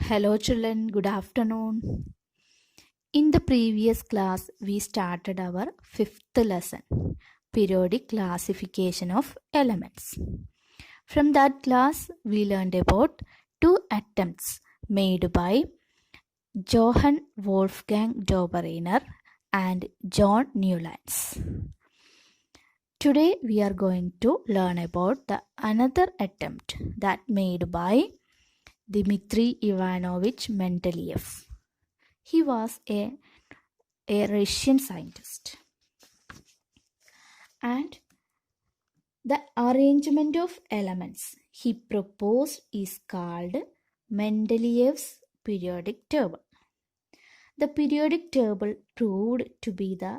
Hello children, good afternoon. In the previous class, we started our fifth lesson, periodic classification of elements. From that class, we learned about two attempts made by Johann Wolfgang Dobereiner and John Newlands. Today, we are going to learn about the another attempt that made by Dmitry Ivanovich Mendeleev. He was a Russian scientist. And the arrangement of elements he proposed is called Mendeleev's periodic table. The periodic table proved to be the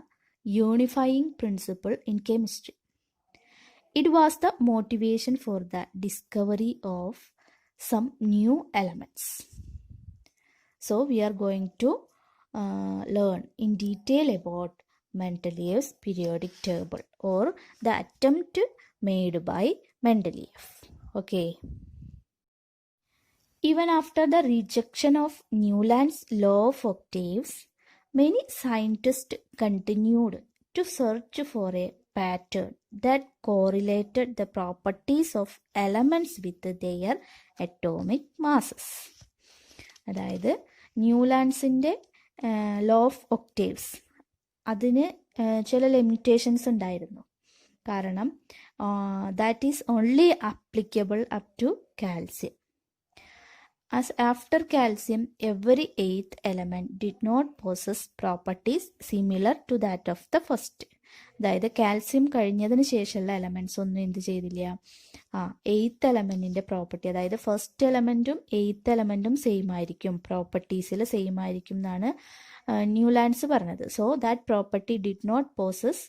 unifying principle in chemistry. It was the motivation for the discovery of some new elements. So we are going to learn in detail about Mendeleev's periodic table or the attempt made by Mendeleev. Okay. Even after the rejection of Newland's law of octaves, many scientists continued to search for a pattern that correlated the properties of elements with their atomic masses. അതായത് ന്യൂലാൻഡ്സിൻ്റെ law of octaves അതിന് ചില limitations ഉണ്ടായിരുന്നു. കാരണം that is only applicable up to calcium. As after calcium, every eighth element did not possess properties similar to that of the first. അതായത് കാൽസ്യം കഴിഞ്ഞതിന് ശേഷമുള്ള എലമെൻറ്റ്സ് ഒന്നും എന്ത് ചെയ്തില്ല, എയ്ത്ത് എലമെൻറ്റിൻ്റെ പ്രോപ്പർട്ടി, അതായത് ഫസ്റ്റ് എലമെൻറ്റും എയ്ത്ത് എലമെൻറ്റും സെയിം ആയിരിക്കും, പ്രോപ്പർട്ടീസിൽ സെയിം ആയിരിക്കും എന്നാണ് ന്യൂലാൻഡ്സ് പറഞ്ഞത്. So that property did not possess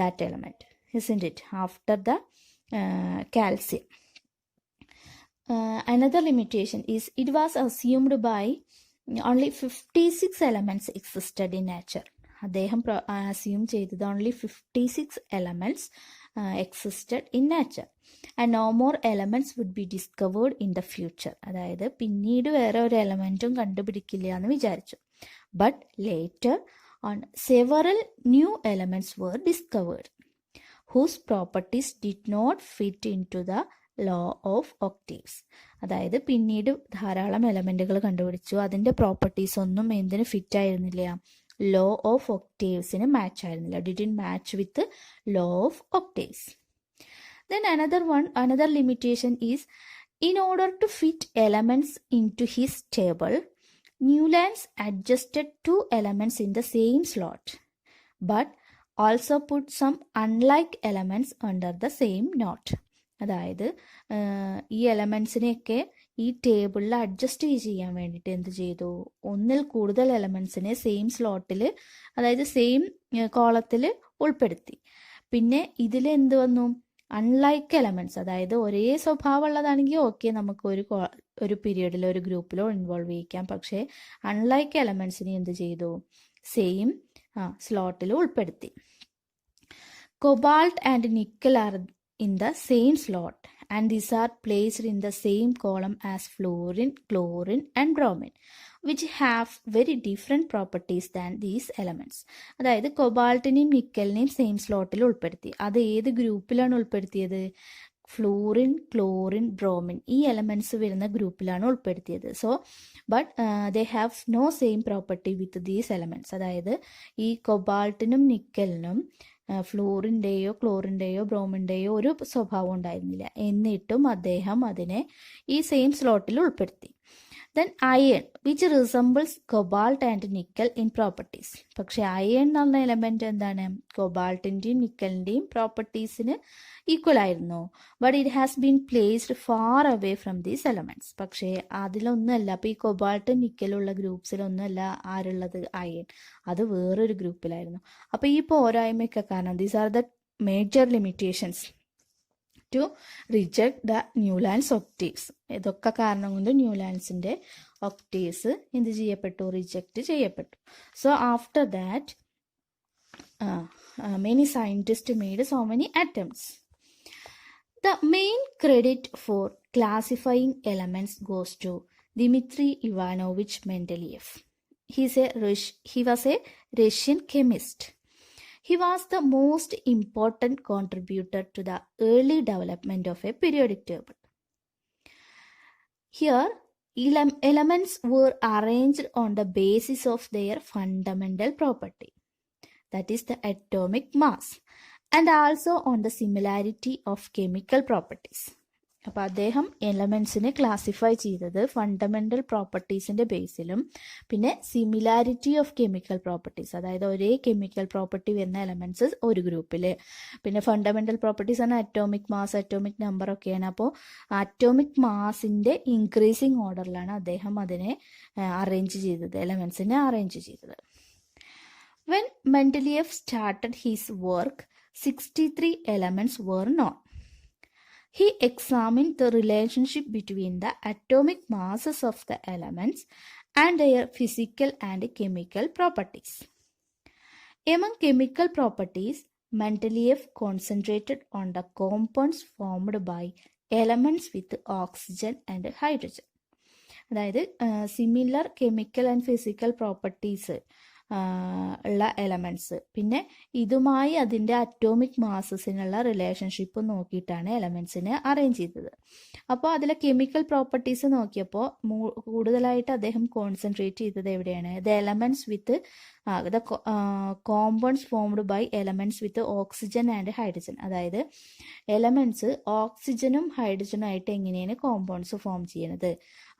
that element, isn't it, after the calcium. Another limitation is it was assumed by only 56 elements existed in nature. അദ്ദേഹം assume ചെയ്തത് only 56 elements existed in nature and no more elements would be discovered in the future. അതായത് പിന്നീട് വേറെ ഒരു എലമെൻറ്റും കണ്ടുപിടിക്കില്ല എന്ന് വിചാരിച്ചു. But later on several new elements were discovered whose properties did not fit into the law of octaves. അതായത് പിന്നീട് ധാരാളം എലമെൻറ്റുകൾ കണ്ടുപിടിച്ചു, അതിൻ്റെ പ്രോപ്പർട്ടീസ് ഒന്നും എന്തിന് ഫിറ്റ് ആയിരുന്നില്ല, ലോ ഓഫ് ഒക്ടേവ്സിന് മാച്ച് ആയിരുന്നില്ല, didn't match with law of octaves. Then another limitation is in order to fit elements into his table, Newlands adjusted two elements in the same slot but also put some unlike elements under the same note. അതായത് ഈ എലമെൻസിനെയൊക്കെ ഈ ടേബിളിൽ adjust ചെയ്യാൻ വേണ്ടിയിട്ട് എന്ത് ചെയ്തു, ഒന്നിൽ കൂടുതൽ എലമെൻസിനെ സെയിം സ്ലോട്ടിൽ, അതായത് സെയിം കോളത്തിൽ ഉൾപ്പെടുത്തി. പിന്നെ ഇതിൽ എന്ത് വന്നു, അൺലൈക്ക് എലമെൻറ്റ്സ്, അതായത് ഒരേ സ്വഭാവമുള്ളതാണെങ്കിൽ ഓക്കെ, നമുക്ക് ഒരു പീരിയഡിലോ ഒരു ഗ്രൂപ്പിലോ ഇൻവോൾവ് ചെയ്യിക്കാം. പക്ഷേ അൺലൈക്ക് എലമെൻസിനെ എന്ത് ചെയ്തു, സെയിം സ്ലോട്ടിൽ ഉൾപ്പെടുത്തി. Cobalt and nickel are in the same slot and these are placed in the same column as fluorine, chlorine and bromine which have very different properties than these elements. അതായത് കൊബാൾട്ടിനെയും നിക്കലിനെയും same സ്ലോട്ടിൽ ഉൾപ്പെടുത്തി. അത് ഏത് ഗ്രൂപ്പിലാണ് ഉൾപ്പെടുത്തിയത്, fluorine, chlorine, bromine, ഈ elements വരുന്ന ഗ്രൂപ്പിലാണ് ഉൾപ്പെടുത്തിയത്. So but they have no same property with these elements. അതായത് ഈ കൊബാൾട്ടിനും നിക്കലിനും ഫ്ലൂറിൻ്റെയോ ക്ലോറിൻ്റെയോ ബ്രോമിൻ്റെയോ ഒരു സ്വഭാവം ഉണ്ടായിരുന്നില്ല, എന്നിട്ടും അദ്ദേഹം അതിനെ ഈ സെയിം സ്ലോട്ടിൽ ഉൾപ്പെടുത്തി. Then iron which resembles cobalt and nickel in properties. പക്ഷെ അയൺ എന്ന് പറഞ്ഞ എലമെൻറ്റ് എന്താണ്, കൊബാൾട്ടിൻ്റെയും നിക്കലിൻ്റെയും പ്രോപ്പർട്ടീസിന് ഈക്വൽ ആയിരുന്നു. But it has been placed far away from these elements. പക്ഷേ അതിലൊന്നുമല്ല, അപ്പോൾ ഈ കൊബാൾട്ടും നിക്കലുള്ള ഗ്രൂപ്പ്സിലൊന്നുമല്ല ആരുള്ളത്, അയൺ, അത് വേറൊരു ഗ്രൂപ്പിലായിരുന്നു. അപ്പോൾ ഈ പോരായ്മയൊക്കെ കാരണം, these are the major limitations to reject the Newlands octaves. ഇതൊക്കെ കാരണം കൊണ്ട് ന്യൂലാൻഡ്സിൻ്റെ ഒക്ടേവ്സ് എന്ത് ചെയ്യപ്പെട്ടു, റിജക്റ്റ് ചെയ്യപ്പെട്ടു. So after that many scientists made so many attempts. The main credit for classifying elements goes to Dmitry Ivanovich Mendeleev. He was a Russian chemist. He was the most important contributor to the early development of a periodic table. Here, elements were arranged on the basis of their fundamental property, that is the atomic mass, and also on the similarity of chemical properties. അപ്പോൾ അദ്ദേഹം എലമെൻസിനെ classify ചെയ്തത് fundamental പ്രോപ്പർട്ടീസിൻ്റെ ബേസിലും പിന്നെ similarity of chemical properties, അതായത് ഒരേ chemical property വരുന്ന elements ഒരു ഗ്രൂപ്പിൽ, പിന്നെ ഫണ്ടമെൻ്റൽ പ്രോപ്പർട്ടീസ് ആണ് അറ്റോമിക് മാസ്, അറ്റോമിക് നമ്പർ ഒക്കെയാണ്. അപ്പോൾ അറ്റോമിക് മാസിൻ്റെ ഇൻക്രീസിങ് ഓർഡറിലാണ് അദ്ദേഹം അതിനെ അറേഞ്ച് ചെയ്തത്, എലമെൻസിനെ അറേഞ്ച് ചെയ്തത്. When Mendeleev started his work, 63 elements were known. He examined the relationship between the atomic masses of the elements and their physical and chemical properties. Among chemical properties, Mendeleev concentrated on the compounds formed by elements with oxygen and hydrogen. അതായത് similar chemical and physical properties ഉള്ള elements, പിന്നെ ഇതുമായി അതിൻ്റെ atomic മാസസിനുള്ള relationship നോക്കിയിട്ടാണ് എലമെൻറ്റ്സിനെ arrange ചെയ്തത്. അപ്പോൾ അതിലെ chemical properties നോക്കിയപ്പോൾ കൂടുതലായിട്ട് അദ്ദേഹം കോൺസെൻട്രേറ്റ് ചെയ്തത് എവിടെയാണ്? The elements with the compounds formed by elements with oxygen and hydrogen. അതായത് എലമെൻറ്റ്സ് ഓക്സിജനും ഹൈഡ്രജനും ആയിട്ട് എങ്ങനെയാണ് കോമ്പൗണ്ട്സ് ഫോം ചെയ്യുന്നത്,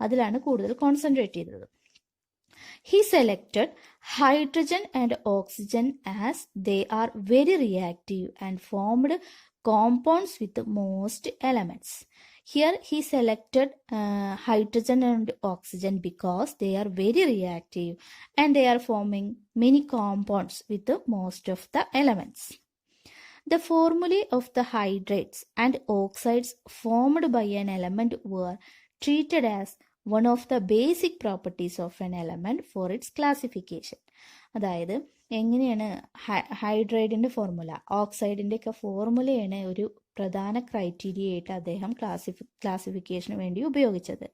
അതിലാണ് കൂടുതൽ കോൺസെൻട്രേറ്റ് ചെയ്തത്. He selected hydrogen and oxygen as they are very reactive and formed compounds with most elements. Here he selected hydrogen and oxygen because they are very reactive and they are forming many compounds with most of the elements. The formulae of the hydrates and oxides formed by an element were treated as one of the basic properties of an element for its classification. അതായത് എങ്ങനെയാണ് ഹൈഡ്രൈഡിൻ്റെ formula, ഓക്സൈഡിൻ്റെ ഒക്കെ ഫോർമുലയാണ് ഒരു പ്രധാന criteria ആയിട്ട് അദ്ദേഹം ക്ലാസിഫിക്കേഷന് വേണ്ടി ഉപയോഗിച്ചത്.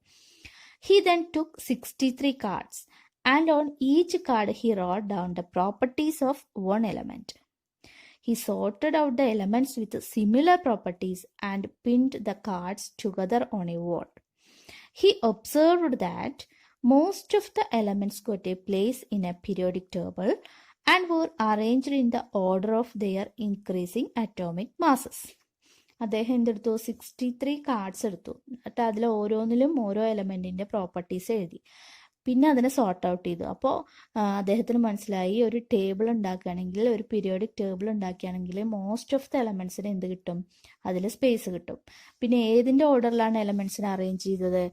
He then took 63 cards and on each card he wrote down the properties of one element. He sorted out the elements with similar properties and pinned the cards together on a wall. He observed that most of the elements got a place in a periodic table and were arranged in the order of their increasing atomic masses. അദ്ദേഹം എന്തെടുത്തു? 63 cards എടുത്തു. എന്നിട്ട് അതിൽ ഓരോന്നിലും ഓരോ എലമെൻറ്റിൻ്റെ properties എഴുതി. പിന്നെ അതിനെ sort out ചെയ്തു. അപ്പോൾ അദ്ദേഹത്തിന് മനസ്സിലായി ഒരു ടേബിൾ ഉണ്ടാക്കുകയാണെങ്കിൽ, ഒരു പീരിയോഡിക് ടേബിൾ ഉണ്ടാക്കുകയാണെങ്കിൽ മോസ്റ്റ് ഓഫ് ദ എലമെൻറ്റ്സിന് എന്ത് കിട്ടും? അതിൽ സ്പേസ് കിട്ടും. പിന്നെ ഏതിൻ്റെ ഓർഡറിലാണ് എലമെൻറ്റ്സിനെ അറേഞ്ച് ചെയ്തത്?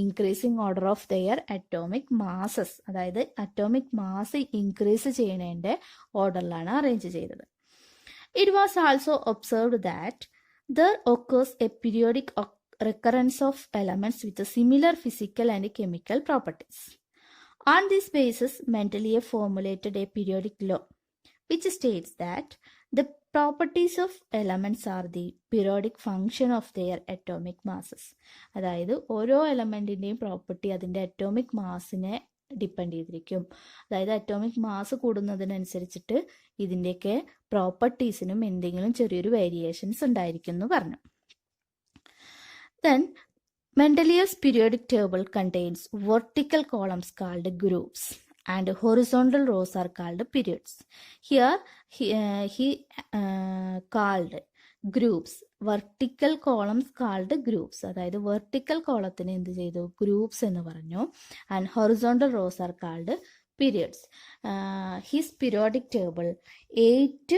Increasing order of their atomic masses, അതായത് അറ്റോമിക് മാസ് ഇൻക്രീസ് ചെയ്യുന്നതിൻ്റെ ഓർഡറിലാണ് അറേഞ്ച് ചെയ്തത്. It was also observed that there occurs a periodic recurrence of elements with similar physical and chemical properties. On this basis, Mendeleev formulated a periodic law which states that the properties of elements are the periodic function of their atomic masses. അതായത് ഓരോ എലമെൻറ്റിൻ്റെയും property അതിൻ്റെ atomic മാസിനെ depend ചെയ്തിരിക്കും. അതായത് atomic mass കൂടുന്നതിനനുസരിച്ചിട്ട് ഇതിൻ്റെയൊക്കെ പ്രോപ്പർട്ടീസിനും എന്തെങ്കിലും ചെറിയൊരു variations ഉണ്ടായിരിക്കും എന്ന് പറഞ്ഞു. Then Mendeleev's periodic table contains vertical columns called groups and horizontal rows are called periods. Here he called groups, vertical columns called groups. അതായത് വെർട്ടിക്കൽ കോളത്തിന് എന്ത് ചെയ്തു? ഗ്രൂപ്പ്സ് എന്ന് പറഞ്ഞു. And horizontal rose are called periods. His periodic table 8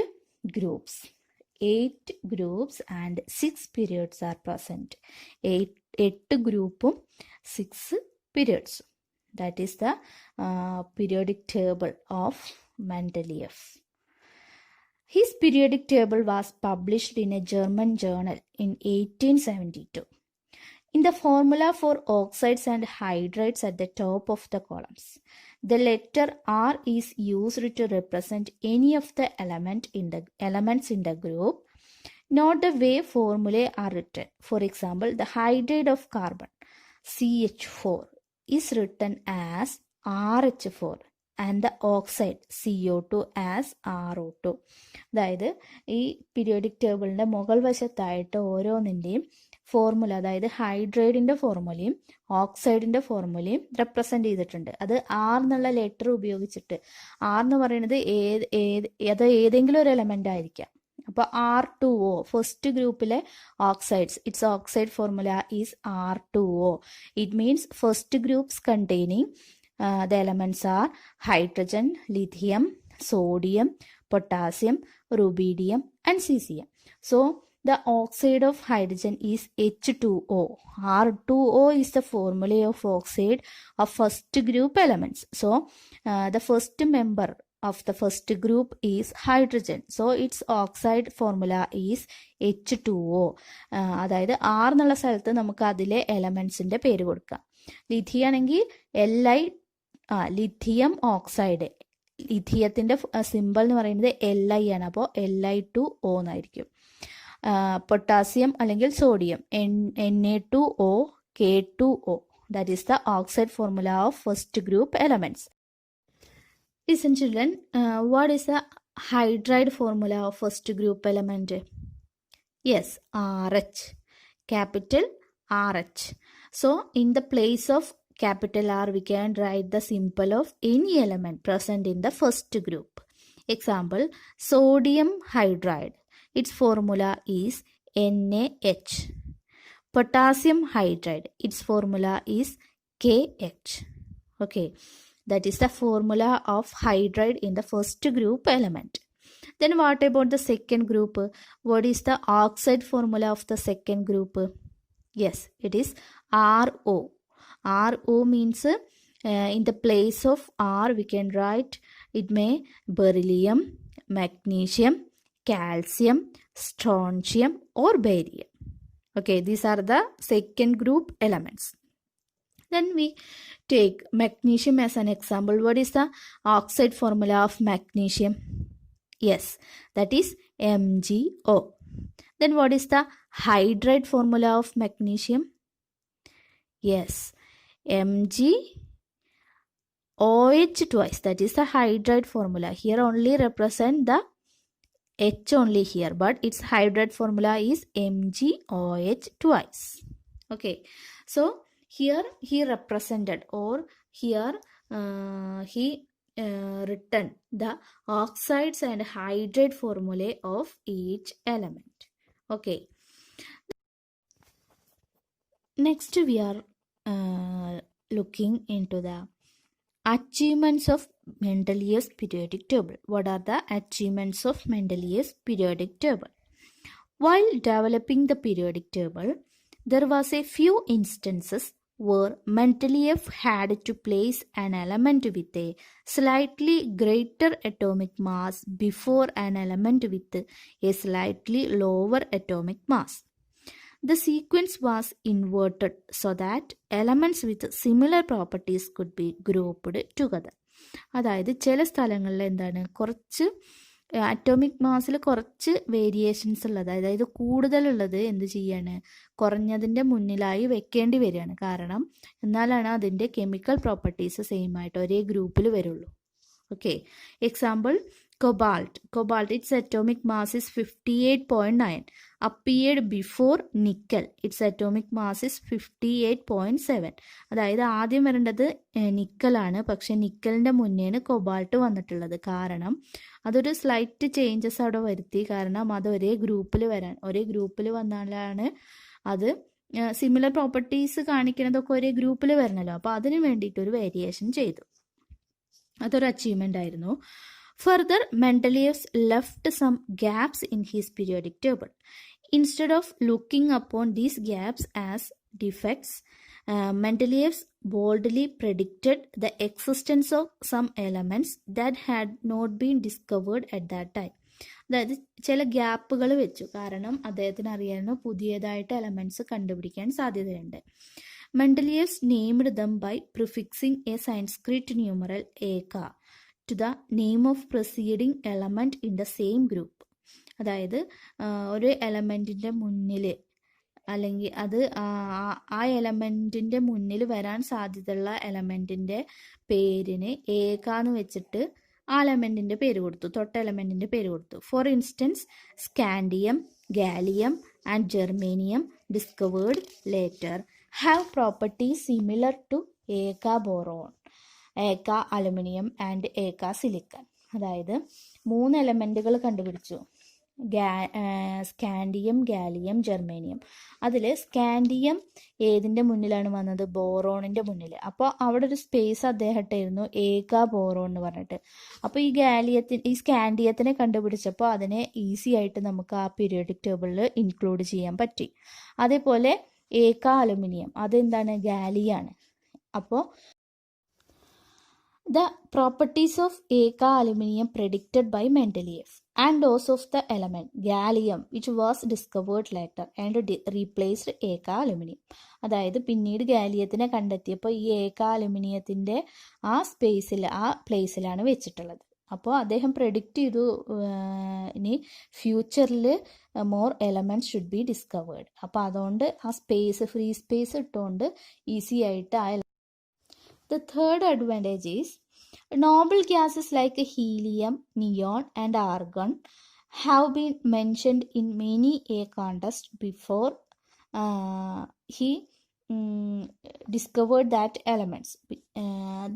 groups and 6 periods are present. 8 ഗ്രൂപ്പും 6 periods. That is the periodic table of Mendeleev. His periodic table was published in a German journal in 1872. In the formula for oxides and hydrates at the top of the columns, the letter R is used to represent any of the elements in the group. Note the way formulae are written. For example, the hydride of carbon, CH4, is written as RH4 and the oxide CO2 as RO2. അതായത് ഈ periodic ടേബിളിൻ്റെ മുകൾ വശത്തായിട്ട് ഓരോന്നിൻ്റെയും formula, അതായത് ഹൈഡ്രൈഡിൻ്റെ ഫോർമുലയും ഓക്സൈഡിൻ്റെ ഫോർമുലയും represent ചെയ്തിട്ടുണ്ട്. അത് R എന്നുള്ള letter ഉപയോഗിച്ചിട്ട്, ആർ എന്ന് പറയുന്നത് അത് ഏതെങ്കിലും ഒരു എലമെൻ്റ് ആയിരിക്കാം. അപ്പോൾ R2O ഫസ്റ്റ് ഗ്രൂപ്പിലെ oxides, it's oxide formula is R2O. It means first groups containing the elements are hydrogen, lithium, sodium, potassium, rubidium and cesium. So the oxide of hydrogen is H2O. R2O is the formula of oxide of first group elements. So the first member of the first group is hydrogen. So its oxide formula is H2O. അതായത് R എന്നുള്ള സ്ഥലത്ത് നമുക്ക് അതിലെ എലമെൻസിൻ്റെ പേര് കൊടുക്കാം. Lithium ആണെങ്കിൽ lithium oxide, ലിഥിയത്തിൻ്റെ simple എന്ന് പറയുന്നത് Li ആണ്. അപ്പോൾ Li2O എന്നായിരിക്കും. പൊട്ടാസ്യം അല്ലെങ്കിൽ sodium Na2O K2O. That is the oxide formula of first group elements. Listen children, what is the hydride formula of first group element? Yes, RH, capital RH. So in the place of capital R we can write the symbol of any element present in the first group. Example, sodium hydride, its formula is NaH. Potassium hydride, its formula is KH. Okay, that is the formula of hydride in the first group element. Then what about the second group? What is the oxide formula of the second group? Yes, it is RO. RO means in the place of R we can write, it may beryllium, magnesium, calcium, strontium or barium. Okay, these are the second group elements. Then we take magnesium as an example. What is the oxide formula of magnesium? Yes, that is MgO. Then what is the hydride formula of magnesium? Yes, MgOH twice. That is the hydride formula. Here only represent the H only here, but its hydride formula is MgOH twice. Okay, so here he represented, or here he written the oxides and hydride formulae of each element. Okay, next we are looking into the achievements of Mendeleev's periodic table. What are the achievements of Mendeleev's periodic table? While developing the periodic table, there was a few instances where Mendeleev had to place an element with a slightly greater atomic mass before an element with a slightly lower atomic mass. The sequence was inverted so that elements with similar properties could be grouped together. അതായത് ചില സ്ഥലങ്ങളിൽ എന്താണ്, കുറച്ച് atomic മാസിൽ കുറച്ച് variations ഉള്ളത്, അതായത് കൂടുതലുള്ളത് എന്ത് ചെയ്യാണ്, കുറഞ്ഞതിൻ്റെ മുന്നിലായി വെക്കേണ്ടി വരികയാണ്. കാരണം എന്നാലാണ് അതിൻ്റെ കെമിക്കൽ പ്രോപ്പർട്ടീസ് സെയിം ആയിട്ട് ഒരേ ഗ്രൂപ്പിൽ വരുള്ളൂ. Okay, example cobalt, its atomic mass is 58.9, appeared before nickel, its atomic mass is 58.7. അതായത് ആദ്യം വരേണ്ടത് നിക്കലാണ്, പക്ഷെ നിക്കലിൻ്റെ മുന്നേയാണ് കൊബാൾട്ട് വന്നിട്ടുള്ളത്. കാരണം അതൊരു സ്ലൈറ്റ് ചേഞ്ചസ് അവിടെ വരുത്തി, കാരണം അത് ഒരേ ഗ്രൂപ്പിൽ വന്നാലാണ് അത് സിമിലർ പ്രോപ്പർട്ടീസ് കാണിക്കുന്നതൊക്കെ ഒരേ ഗ്രൂപ്പിൽ വരണല്ലോ. അപ്പോൾ അതിന് വേണ്ടിയിട്ട് ഒരു വേരിയേഷൻ ചെയ്തു. അതൊരു അച്ചീവ്മെൻ്റ് ആയിരുന്നു. Further, Mendeleev left some gaps in his periodic table. Instead of looking upon these gaps as defects, Mendeleev boldly predicted the existence of some elements that had not been discovered at that time. അതായത് ചില ഗ്യാപ്പുകൾ വെച്ചു, കാരണം അദ്ദേഹത്തിന് അറിയാവുന്ന പുതിയതായിട്ട് elements കണ്ടുപിടിക്കാൻ സാധ്യതയുണ്ട്. Mendeleev named them by prefixing a Sanskrit numeral eka to the name of preceding element in the same group. അതായത് ഒരു എലമെൻറ്റിൻ്റെ മുന്നിൽ അല്ലെങ്കിൽ അത് ആ എലമെൻറ്റിൻ്റെ മുന്നിൽ വരാൻ സാധ്യതയുള്ള എലമെൻറ്റിൻ്റെ പേരിന് ഏകാന്ന് വെച്ചിട്ട് ആ എലമെൻറ്റിൻ്റെ പേര് കൊടുത്തു, തൊട്ട എലമെൻറ്റിൻ്റെ പേര് കൊടുത്തു. For instance scandium, gallium and germanium discovered later have properties similar to eka boron, eka aluminium and eka silicon. അതായത് 3 എലമെൻറ്റുകൾ കണ്ടുപിടിച്ചു, സ്കാൻഡിയം, ഗാലിയം, ജെർമേനിയം. അതിൽ സ്കാൻഡിയം ഏതിൻ്റെ മുന്നിലാണ് വന്നത്? ബോറോണിൻ്റെ മുന്നിൽ. അപ്പോൾ അവിടെ ഒരു സ്പേസ് അദ്ദേഹം ഇട്ടായിരുന്നു ഏക ബോറോൺ എന്ന് പറഞ്ഞിട്ട്. അപ്പോൾ ഈ സ്കാൻഡിയത്തിനെ കണ്ടുപിടിച്ചപ്പോൾ അതിനെ ഈസി ആയിട്ട് നമുക്ക് ആ പീരിയോഡിക് ടേബിളിൽ ഇൻക്ലൂഡ് ചെയ്യാൻ പറ്റി. അതേപോലെ ഏക അലുമിനിയം, അതെന്താണ്? ഗാലിയാണ്. അപ്പോൾ the properties of eka aluminum predicted by Mendeleev and those of the element gallium which was discovered later and replaced eka aluminum. അതായത് പിന്നീട് ഗാലിയത്തിനെ കണ്ടെത്തിയപ്പോൾ ഈ ഏക അലുമിനിയത്തിൻ്റെ ആ പ്ലേസിലാണ് വെച്ചിട്ടുള്ളത്. അപ്പോൾ അദ്ദേഹം പ്രെഡിക്റ്റ് ചെയ്തു ഇനി ഫ്യൂച്ചറിൽ more elements should be discovered. അപ്പോൾ അതുകൊണ്ട് ആ ഫ്രീ സ്പേസ് ഇട്ടുകൊണ്ട് ഈസി ആയിട്ട് ആ The third advantage is noble gases like helium, neon and argon have been mentioned in many a contest before he discovered that elements.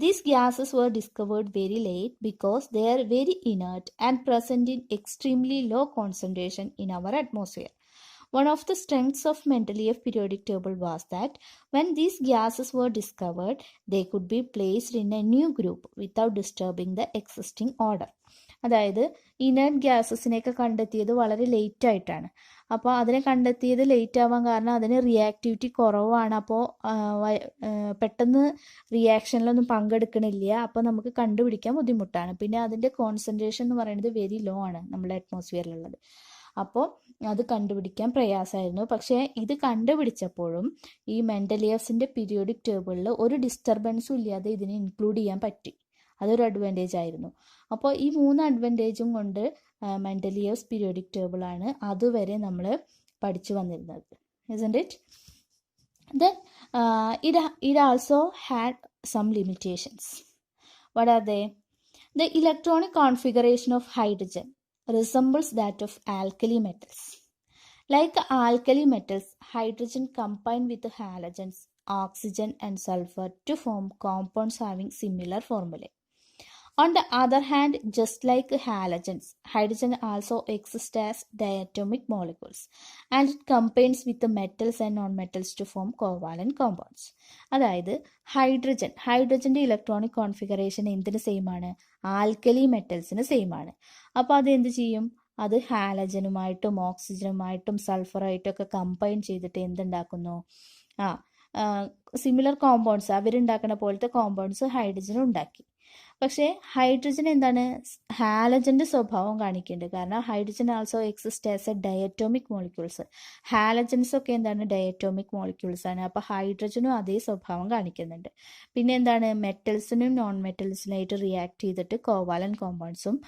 These gases were discovered very late because they are very inert and present in extremely low concentration in our atmosphere. One of the strengths of Mendeleev periodic table was that when these gases were discovered, they could be placed in a new group without disturbing the existing order. അതായത് inert ഗ്യാസസിനെയൊക്കെ കണ്ടെത്തിയത് വളരെ late ആയിട്ടാണ്. അപ്പോൾ അതിനെ കണ്ടെത്തിയത് late ആവാൻ കാരണം അതിന് റിയാക്ടിവിറ്റി കുറവാണ്. അപ്പോൾ പെട്ടെന്ന് റിയാക്ഷനിലൊന്നും പങ്കെടുക്കണില്ല. അപ്പോൾ നമുക്ക് കണ്ടുപിടിക്കാൻ ബുദ്ധിമുട്ടാണ്. പിന്നെ അതിൻ്റെ കോൺസെൻട്രേഷൻ എന്ന് പറയുന്നത് വെരി ലോ ആണ് നമ്മുടെ അറ്റ്മോസ്ഫിയറിലുള്ളത്. അപ്പോൾ അത് കണ്ടുപിടിക്കാൻ പ്രയാസമായിരുന്നു. പക്ഷേ ഇത് കണ്ടുപിടിച്ചപ്പോഴും ഈ മെൻഡലിയവ്സിൻ്റെ പീരിയോഡിക് ടേബിളിൽ ഒരു ഡിസ്റ്റർബൻസും ഇല്ലാതെ ഇതിനെ ഇൻക്ലൂഡ് ചെയ്യാൻ പറ്റി. അതൊരു അഡ്വാൻറ്റേജ് ആയിരുന്നു. അപ്പോൾ ഈ 3 അഡ്വാൻറ്റേജും കൊണ്ട് മെൻഡലിയവ്സ് പീരിയോഡിക് ടേബിളാണ് അതുവരെ നമ്മൾ പഠിച്ചു വന്നിരുന്നത്. isn't it? Then it also had some limitations. What are they? The electronic configuration of hydrogen resembles that of alkali metals. Like alkali metals, hydrogen combine with halogens, oxygen and sulfur to form compounds having similar formulae. On the other hand, just like halogens, hydrogen also exists as diatomic molecules and it combines with the metals and non-metals to form covalent compounds. അതായത് ഹൈഡ്രജൻ്റെ electronic configuration എന്തിന് same ആണ്? Alkali മെറ്റൽസിന് same ആണ്. അപ്പോൾ അത് എന്ത് ചെയ്യും? അത് ഹാലജനുമായിട്ടും ഓക്സിജനുമായിട്ടും സൾഫറായിട്ടും ഒക്കെ കമ്പൈൻ ചെയ്തിട്ട് എന്തുണ്ടാക്കുന്നു? സിമിലർ കോമ്പൗണ്ട്സ്, അവരുണ്ടാക്കുന്ന പോലത്തെ കോമ്പൗണ്ട്സ് ഹൈഡ്രജൻ ഉണ്ടാക്കി. പക്ഷേ ഹൈഡ്രജൻ എന്താണ്? ഹാലജൻ്റെ സ്വഭാവം കാണിക്കുന്നുണ്ട്. കാരണം hydrogen also exist as A diatomic molecules. Halogens ഒക്കെ എന്താണ്? ഡയറ്റോമിക് മോളിക്യൂൾസ് ആണ്. അപ്പോൾ ഹൈഡ്രജനും അതേ സ്വഭാവം കാണിക്കുന്നുണ്ട്. പിന്നെ എന്താണ്? മെറ്റൽസിനും നോൺ മെറ്റൽസിനായിട്ട് റിയാക്ട് ചെയ്തിട്ട് കോവാലൻ കോമ്പൗണ്ട്സും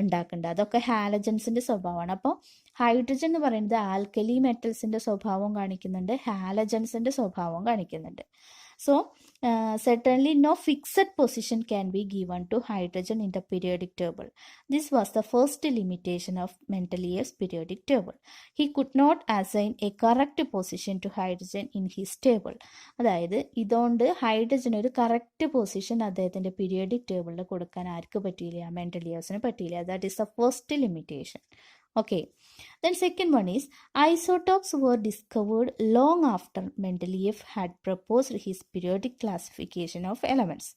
ഉണ്ടാക്കുന്നുണ്ട്. അതൊക്കെ ഹാലജൻസിൻ്റെ സ്വഭാവമാണ്. അപ്പോൾ ഹൈഡ്രജൻ എന്ന് പറയുന്നത് ആൽക്കലി മെറ്റൽസിൻ്റെ സ്വഭാവം കാണിക്കുന്നുണ്ട്, ഹാലജൻസിൻ്റെ സ്വഭാവം കാണിക്കുന്നുണ്ട്. So, certainly no fixed position can be given to hydrogen in the periodic table. This was the first limitation of Mendeleev's periodic table. He could not assign a correct position to hydrogen in his table. അതായത് ഇതുകൊണ്ട് hydrogen ഒരു correct position അദ്ദേഹത്തിൻ്റെ periodic ടേബിളിൽ കൊടുക്കാൻ ആർക്ക് പറ്റിയില്ല? മെൻഡലിയവ്സിന് പറ്റിയില്ല. That is the first limitation. Okay, then second one is isotopes were discovered long after Mendeleev had proposed his periodic classification of elements.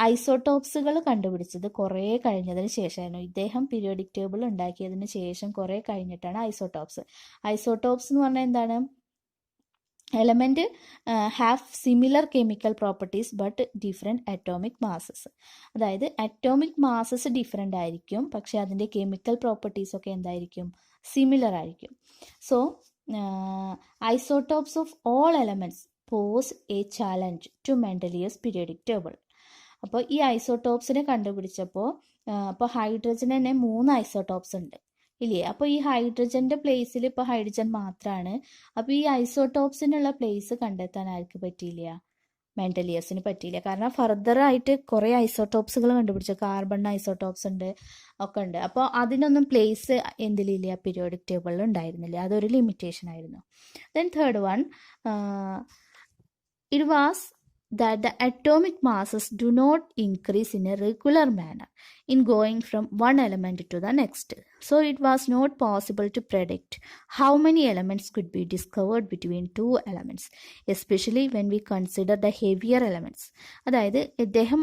ഐസോട്ടോപ്സുകൾ കണ്ടുപിടിച്ചത് കുറേ കഴിഞ്ഞതിന് ശേഷമായിരുന്നു. ഇദ്ദേഹം പീരിയോഡിക് ടേബിൾ ഉണ്ടാക്കിയതിന് ശേഷം കുറേ കഴിഞ്ഞിട്ടാണ് ഐസോട്ടോപ്സ് എന്ന് പറഞ്ഞാൽ എന്താണ്? Element have similar chemical properties but different atomic masses. അതായത് അറ്റോമിക് മാസസ് ഡിഫറെൻ്റ് ആയിരിക്കും, പക്ഷേ അതിൻ്റെ കെമിക്കൽ പ്രോപ്പർട്ടീസൊക്കെ എന്തായിരിക്കും? സിമിലർ ആയിരിക്കും. So isotopes of all elements pose a challenge to Mendeleev's periodic table. അപ്പോൾ ഈ ഐസോട്ടോപ്സിനെ കണ്ടുപിടിച്ചപ്പോൾ ഇപ്പോൾ ഹൈഡ്രജന് തന്നെ 3 ഐസോട്ടോപ്സ് ഉണ്ട്. ഇല്ലേ? അപ്പോൾ ഈ ഹൈഡ്രജന്റെ പ്ലേസിൽ ഇപ്പോൾ ഹൈഡ്രജൻ മാത്രമാണ്. അപ്പോൾ ഈ ഐസോടോപ്സിനുള്ള പ്ലേസ് കണ്ടെത്താൻ ആർക്ക് പറ്റിയില്ല? മെന്റലിയസിന് പറ്റിയില്ല. കാരണം ഫർദർ ആയിട്ട് കുറേ ഐസോടോപ്സുകൾ കണ്ടുപിടിച്ചു. കാർബൺ ഐസോടോപ്സ് ഉണ്ട്, ഒക്കെ ഉണ്ട്. അപ്പോൾ അതിനൊന്നും പ്ലേസ് എന്തിലില്ല? പീരിയോഡിക് ടേബിളിൽ ഉണ്ടായിരുന്നില്ല. അതൊരു ലിമിറ്റേഷൻ ആയിരുന്നു. Then third one, it was that the atomic masses do not increase in a regular manner in going from one element to the next. So it was not possible to predict how many elements could be discovered between two elements, especially when we consider the heavier elements. അതായത് ഇദ്ദേഹം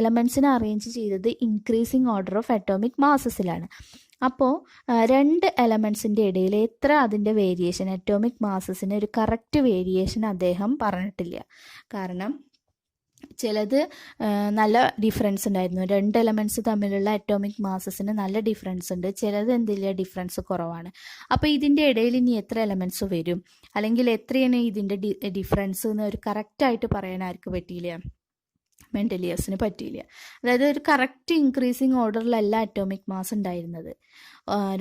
എലമെൻസിനെ arrange ചെയ്തത് increasing order of atomic മാസസിലാണ്. അപ്പോൾ രണ്ട് എലമെൻസിൻ്റെ ഇടയിൽ എത്ര അതിൻ്റെ variation, atomic മാസസിന് ഒരു correct variation അദ്ദേഹം പറഞ്ഞിട്ടില്ല. കാരണം ചിലത് നല്ല ഡിഫറൻസ് ഉണ്ടായിരുന്നു. രണ്ട് എലമെൻറ്റ്സ് തമ്മിലുള്ള അറ്റോമിക് മാസസിന് നല്ല ഡിഫറൻസ് ഉണ്ട്, ചിലത് എന്തില്ല, ഡിഫറൻസ് കുറവാണ്. അപ്പോൾ ഇതിൻ്റെ ഇടയിൽ ഇനി എത്ര എലമെൻറ്റ്സ് വരും, അല്ലെങ്കിൽ എത്രയാണ് ഇതിൻ്റെ ഡിഫറൻസ് എന്ന് ഒരു കറക്റ്റായിട്ട് പറയാൻ ആർക്ക് പറ്റിയില്ല? മെന്റലിയസിന് പറ്റിയില്ല. അതായത് ഒരു കറക്റ്റ് ഇൻക്രീസിങ് ഓർഡറിലല്ല അറ്റോമിക് മാസ് ഉണ്ടായിരുന്നത്.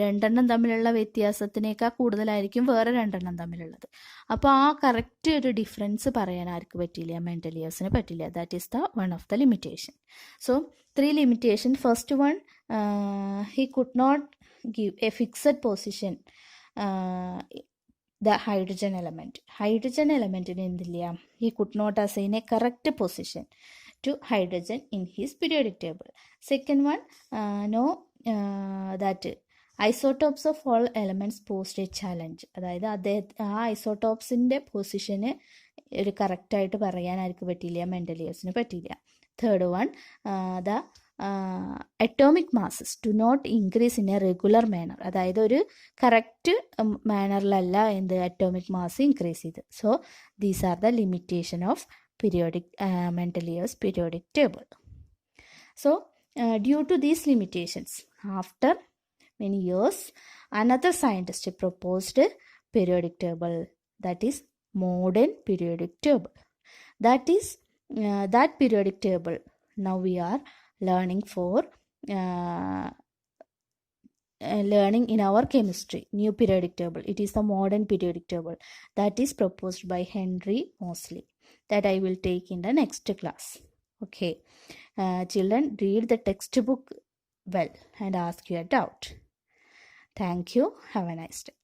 രണ്ടെണ്ണം തമ്മിലുള്ള വ്യത്യാസത്തിനേക്കാൾ കൂടുതലായിരിക്കും വേറെ രണ്ടെണ്ണം തമ്മിലുള്ളത്. അപ്പോൾ ആ കറക്റ്റ് ഒരു ഡിഫറൻസ് പറയാൻ ആർക്ക് പറ്റിയില്ല? മെന്റലിയസിന് പറ്റില്ല. That is the one of the limitation. So 3 limitation. First one, he could not give a fixed position the hydrogen element. Hydrogen എലമെൻറ്റിന് എന്തില്ല? He could not assign a correct position to hydrogen in his periodic table. Second one, that isotopes of all elements posed a challenge. അതായത് ആ ഐസോടോപ്സിൻ്റെ പൊസിഷന് ഒരു കറക്റ്റായിട്ട് പറയാൻ ആർക്ക് പറ്റിയില്ല? മെന്റലിയസിന് പറ്റിയില്ല. Third one, the atomic masses do not increase in a regular manner. അതായത് ഒരു കറക്റ്റ് മാനറിലല്ല അറ്റോമിക് മാസ് ഇൻക്രീസ് ചെയ്ത്. So these are the limitation of Mendeleev's periodic table. So due to these limitations, after many years, another scientist proposed a periodic table, that is modern periodic table. That is that periodic table now we are learning for learning in our chemistry. New periodic table, it is the modern periodic table that is proposed by Henry Moseley, that I will take in the next class. Okay, children, read the textbook well and ask your doubt. Thank you. Have a nice day.